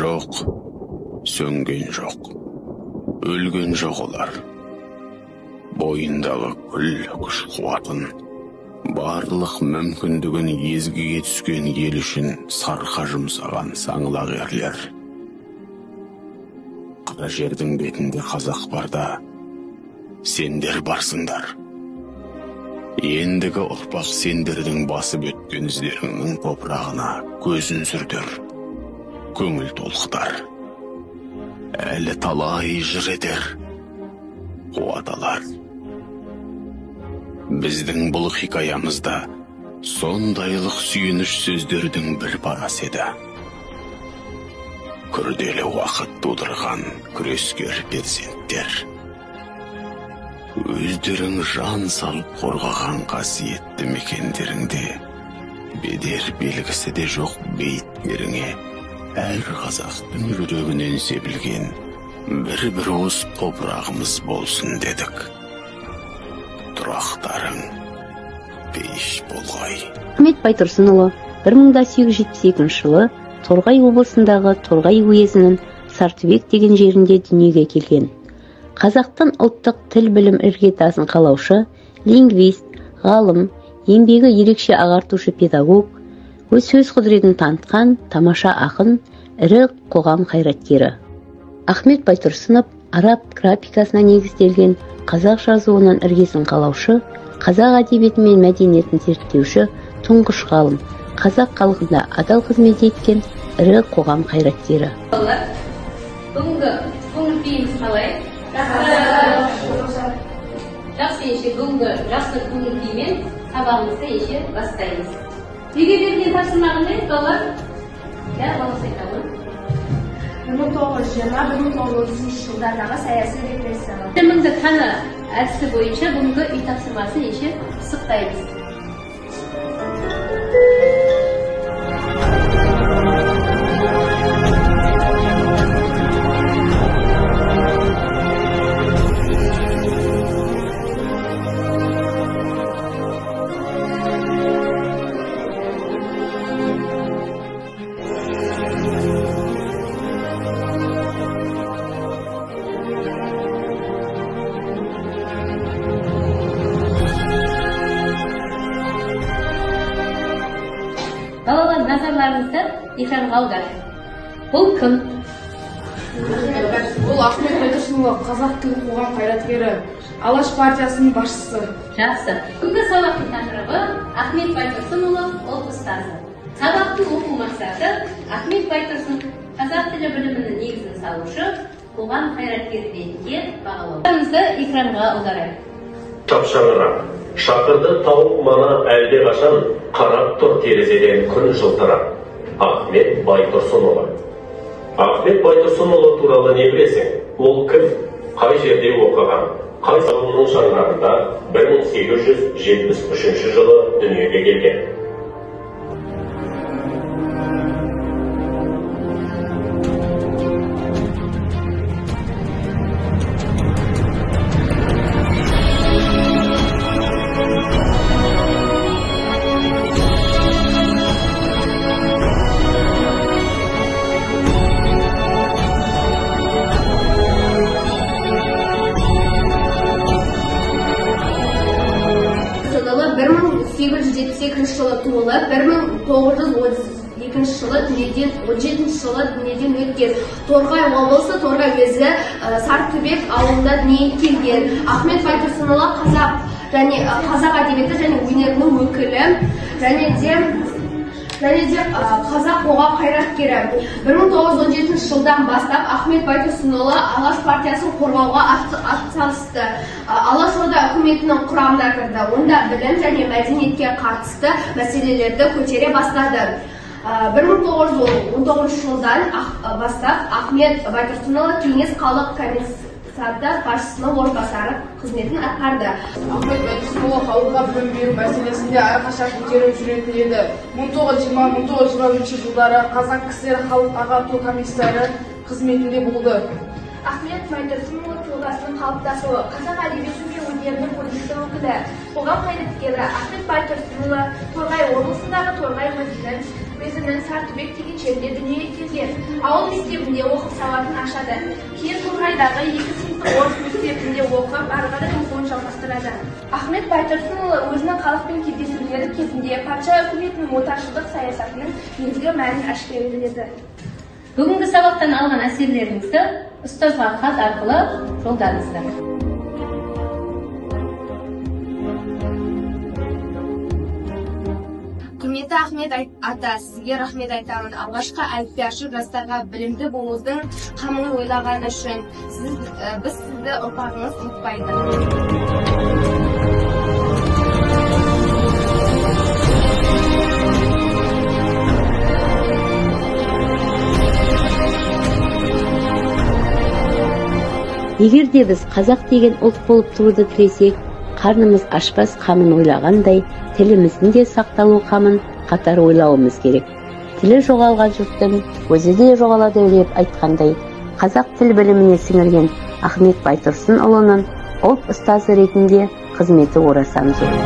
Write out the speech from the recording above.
жоқ, сөнген жоқ, өлген жоқ олар. Бойындағы күл күш қуатын, барлық мүмкіндігін езгіге түскен ел үшін сарқа жұмсаған саңлақ ерлер. Қара жердің бетінде қазақ барда, сендер барсыңдар. Ендігі ұрпақ сендердің басып өткен іздеріңнің топырағына көзін сүртер, көңіл толқытар. Әлі талай жыр етер, қуат алар. Біздің бұл хикаямызда сондайлық сүйініш сөздердің бір парасы еді. Күрделі уақыт тудырған күрескер перзенттер. Өздерің жан салып қорғаған қасиетті мекендеріңде бедер белгісі де жоқ бейіттеріңе әр қазақтың жүрегінен себілген бір уыс топырағымыз болсын дедік. Тұрақтарың пеш болғай. Ахмет Байтұрсынұлы 1872 жылы Торғай облысындағы Торғай уезінің Сартүбек деген жерінде дүниеге келген. Қазақтың ұлттық тіл білім іргетасын қалаушы, лингвист, ғалым, еңбегі ерекше ағартушы педагог, өз сөз құдіретін танытқан тамаша ақын, ірі қоғам қайраткері. Ахмет Байтұрсынов араб графикасына негізделген қазақ жазуының іргесін қалаушы, қазақ әдебиеті мен мәдениетін зерттеуші, тұңғыш ғалым, қазақ халқына адал қызмет еткен ірі қоғам қайраткері. Бүгінгі көңіл-күйіміз қалай? Жақсы еше, бүгінгі жақсы көңіл-күймен сабағымызды еше бастаймыз. Неге берген тапсырмағындай, балалар? Баласы айтамын. 1920-1930 жылдардағы саяси репрессия. Біліміңді қаны әдісі бойынша бүгінгі үй тапсырмасын еше пысықтаймыз. Балалар, назарларыңызды экранға аударыңыз. Бұл кім? Бұл Ахмет Байтұрсынұлы, қазақ тілі қоғам қайраткері, Алаш партиясының басшысы. Жақсы. Бүгінгі сабақтың тақырыбы Ахмет Байтұрсынұлы, ол ұстазы. Сабақтың оқу мақсаты Ахмет Байтұрсын қазақ тілі білімінің негізін салушы, қоғам қайраткері ретінде бағалау. Назарларыңызды экранға аударайық. Шапшаңырақ, шақырды тауық мана әлде қашан, қарап тұр терезеден күн жылтырап. Ахмет Байтұрсынұлы. Ахмет Байтұрсынұлы туралы не білесің? Ол кім? Қай жерде оқыған? Қай салонның шаңырағында 1873 жылы дүниеге келген? жылы туылып, 1932 жылы дүниеден 17 жылы дүниеден өткен. Торғай облысы, Торғай уезі Сартүбек ауылында дүниеге келген. Ахмет Байтұрсынұлы қазақ әдебиеті және өнерінің өкілі, және де қазақ қоғам қайраткері. 1917 жылдан бастап Ахмет Байтұрсынұлы Алаш партиясын қорғауға атсалысты. Алаш орда үкіметінің құрамына кірді. Онда білім және мәдениетке қатысты мәселелерді көтере бастады. 1919 жылдан бастап Ахмет Байтұрсынұлы Кеңес халық комиссары басшысының орынбасары қызметін атқарды. Ахмет Байтұрсынұлы халыққа білім беру мәселесінде әрқашан көтеріп жүретін еді. 1920-1923 жылдары Қазақ КСР халық ағарту комиссары қызметінде болды. Ахмет Байтұрсынұлы тұлғасының қалыптасуы, қазақ әдебиеті мен өнерінің көрнекті өкілі, қоғам қайраткері Ахмет Байтұрсынұлы Торғай облысындағы Торғай уезінің Сартүбек деген жерде дүниеге келген. Ауыл мектебінде оқып сауатын ашады. Кейін Торғайдағы 2 сыныптық орыс мектебінде оқып, ары қарай оқуын жалғастырады. Ахмет Байтұрсынұлы өзінің халықпен кездесулері кезінде патша үкіметінің отаршылдық саясатының негізгі мәнін әшкереледі. Бүгінгі сабақтан алған әсерлеріңізді ұстазға хат арқылы жолдаңыздар. Құрметті Ахмет ата, сізге рахмет айтамын. Алғашқы әліппе ашып жастарға білімді болудың қамын ойлаған үшін. Біз сізді ұрпағыңыз ұмытпайды. Егер де біз қазақ деген ұлт болып тұруды тілесек, қарнымыз ашпас қамын ойлағандай, тіліміздің де сақталу қамын қатар ойлауымыз керек. Тілі жоғалған жұрттың өзі де жоғалады деп айтқандай, қазақ тіл біліміне сіңірген Ахмет Байтұрсынұлының ұлт ұстазы ретінде қызметі орасан зор.